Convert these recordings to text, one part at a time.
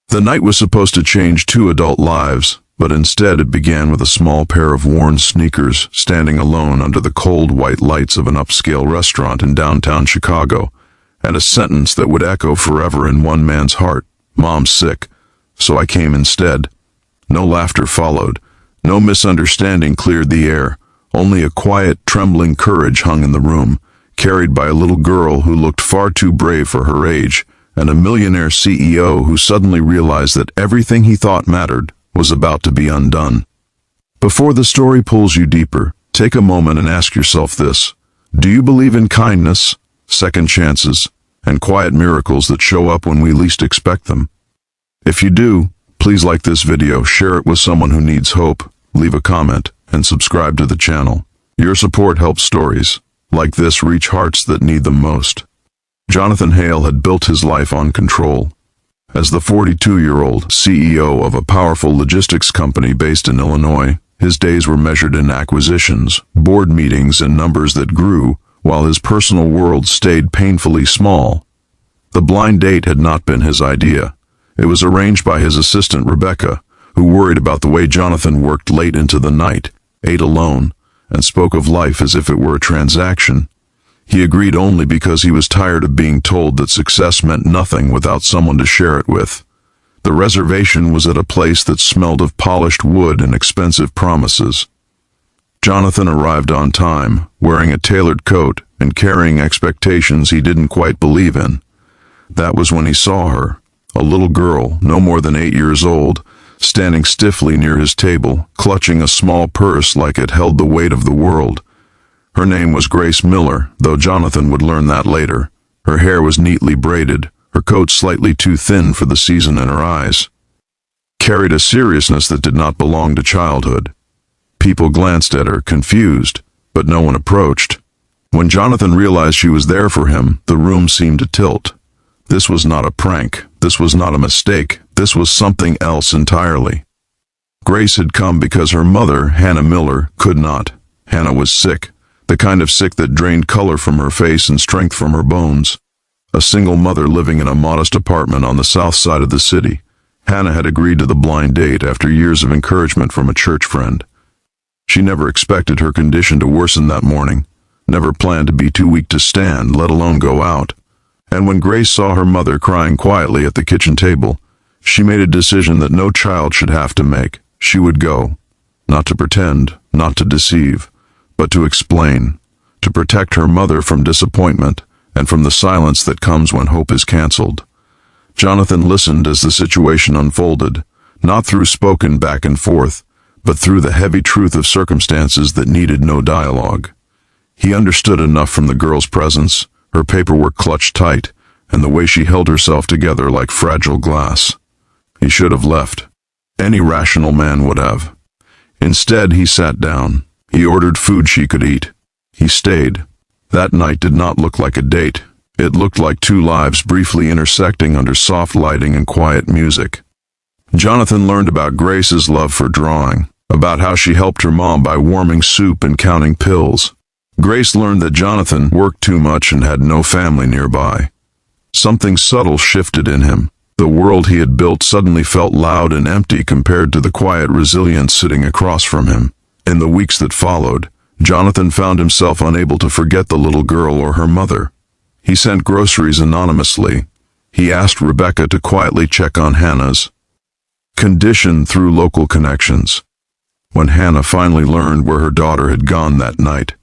The night was supposed to change two adult lives, but instead it began with a small pair of worn sneakers standing alone under the cold white lights of an upscale restaurant in downtown Chicago, and a sentence that would echo forever in one man's heart: "Mom's sick, so I came instead." No laughter followed. No misunderstanding cleared the air. Only a quiet, trembling courage hung in the room, carried by a little girl who looked far too brave for her age, and a millionaire CEO who suddenly realized that everything he thought mattered was about to be undone. Before the story pulls you deeper, take a moment and ask yourself this: do you believe in kindness, second chances, and quiet miracles that show up when we least expect them? If you do, please like this video, share it with someone who needs hope, leave a comment, and subscribe to the channel. Your support helps stories like this reach hearts that need them most. Jonathan Hale had built his life on control. As the 42-year-old CEO of a powerful logistics company based in Illinois, his days were measured in acquisitions, board meetings, and numbers that grew, while his personal world stayed painfully small. The blind date had not been his idea. It was arranged by his assistant Rebecca, who worried about the way Jonathan worked late into the night, ate alone, and spoke of life as if it were a transaction. He agreed only because he was tired of being told that success meant nothing without someone to share it with. The reservation was at a place that smelled of polished wood and expensive promises. Jonathan arrived on time, wearing a tailored coat and carrying expectations he didn't quite believe in. That was when he saw her, a little girl, no more than 8 years old, standing stiffly near his table, clutching a small purse like it held the weight of the world. Her name was Grace Miller, though Jonathan would learn that later. Her hair was neatly braided, her coat slightly too thin for the season, and her eyes carried a seriousness that did not belong to childhood. People glanced at her, confused, but no one approached. When Jonathan realized she was there for him, the room seemed to tilt. This was not a prank. This was not a mistake. This was something else entirely. Grace had come because her mother, Hannah Miller, could not. Hannah was sick, the kind of sick that drained color from her face and strength from her bones. A single mother living in a modest apartment on the south side of the city, Hannah had agreed to the blind date after years of encouragement from a church friend. She never expected her condition to worsen that morning, never planned to be too weak to stand, let alone go out. And when Grace saw her mother crying quietly at the kitchen table, she made a decision that no child should have to make. She would go, not to pretend, not to deceive, but to explain, to protect her mother from disappointment and from the silence that comes when hope is canceled. Jonathan listened as the situation unfolded, not through spoken back and forth, but through the heavy truth of circumstances that needed no dialogue. He understood enough from the girl's presence, her paperwork clutched tight, and the way she held herself together like fragile glass. He should have left. Any rational man would have. Instead, he sat down. He ordered food she could eat. He stayed. That night did not look like a date. It looked like two lives briefly intersecting under soft lighting and quiet music. Jonathan learned about Grace's love for drawing, about how she helped her mom by warming soup and counting pills. Grace learned that Jonathan worked too much and had no family nearby. Something subtle shifted in him. The world he had built suddenly felt loud and empty compared to the quiet resilience sitting across from him. In the weeks that followed, Jonathan found himself unable to forget the little girl or her mother. He sent groceries anonymously. He asked Rebecca to quietly check on Hannah's condition through local connections. When Hannah finally learned where her daughter had gone that night,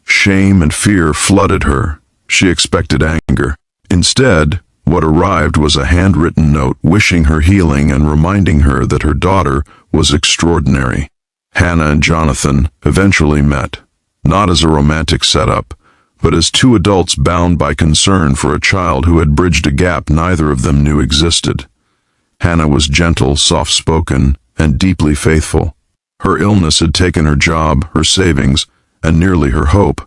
shame and fear flooded her. She expected anger. Instead, what arrived was a handwritten note wishing her healing and reminding her that her daughter was extraordinary. Hannah and Jonathan eventually met, not as a romantic setup, but as two adults bound by concern for a child who had bridged a gap neither of them knew existed. Hannah was gentle, soft-spoken, and deeply faithful. Her illness had taken her job, her savings, and nearly her hope.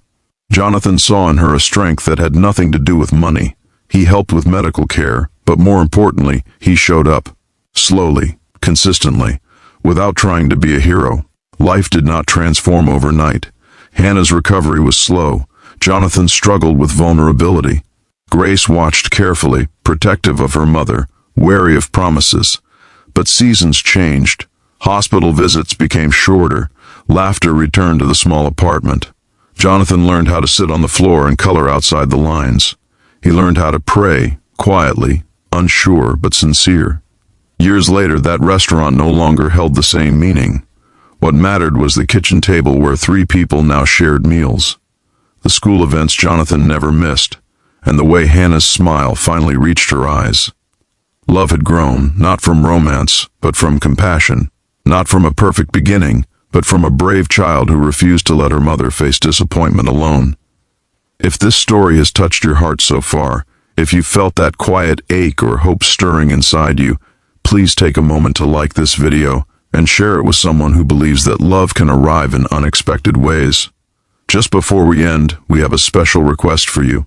Jonathan saw in her a strength that had nothing to do with money. He helped with medical care, but more importantly, he showed up. Slowly, consistently, without trying to be a hero. Life did not transform overnight. Hannah's recovery was slow. Jonathan struggled with vulnerability. Grace watched carefully, protective of her mother, wary of promises. But seasons changed. Hospital visits became shorter. Laughter returned to the small apartment. Jonathan learned how to sit on the floor and color outside the lines. He learned how to pray, quietly, unsure but sincere. Years later, that restaurant no longer held the same meaning. What mattered was the kitchen table where 3 people now shared meals. The school events Jonathan never missed, and the way Hannah's smile finally reached her eyes. Love had grown, not from romance, but from compassion. Not from a perfect beginning, but from a brave child who refused to let her mother face disappointment alone. If this story has touched your heart so far, if you felt that quiet ache or hope stirring inside you, please take a moment to like this video and share it with someone who believes that love can arrive in unexpected ways. Just before we end, we have a special request for you.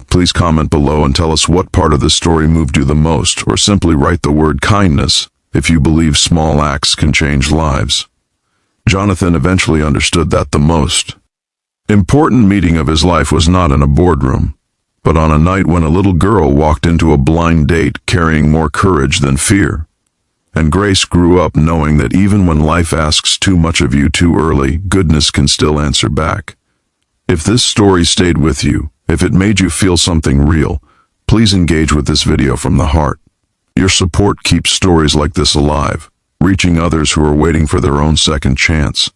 Please comment below and tell us what part of this story moved you the most, or simply write the word kindness if you believe small acts can change lives. Jonathan eventually understood that the most important meeting of his life was not in a boardroom, but on a night when a little girl walked into a blind date carrying more courage than fear. And Grace grew up knowing that even when life asks too much of you too early, goodness can still answer back. If this story stayed with you, if it made you feel something real, please engage with this video from the heart. Your support keeps stories like this alive, reaching others who are waiting for their own second chance.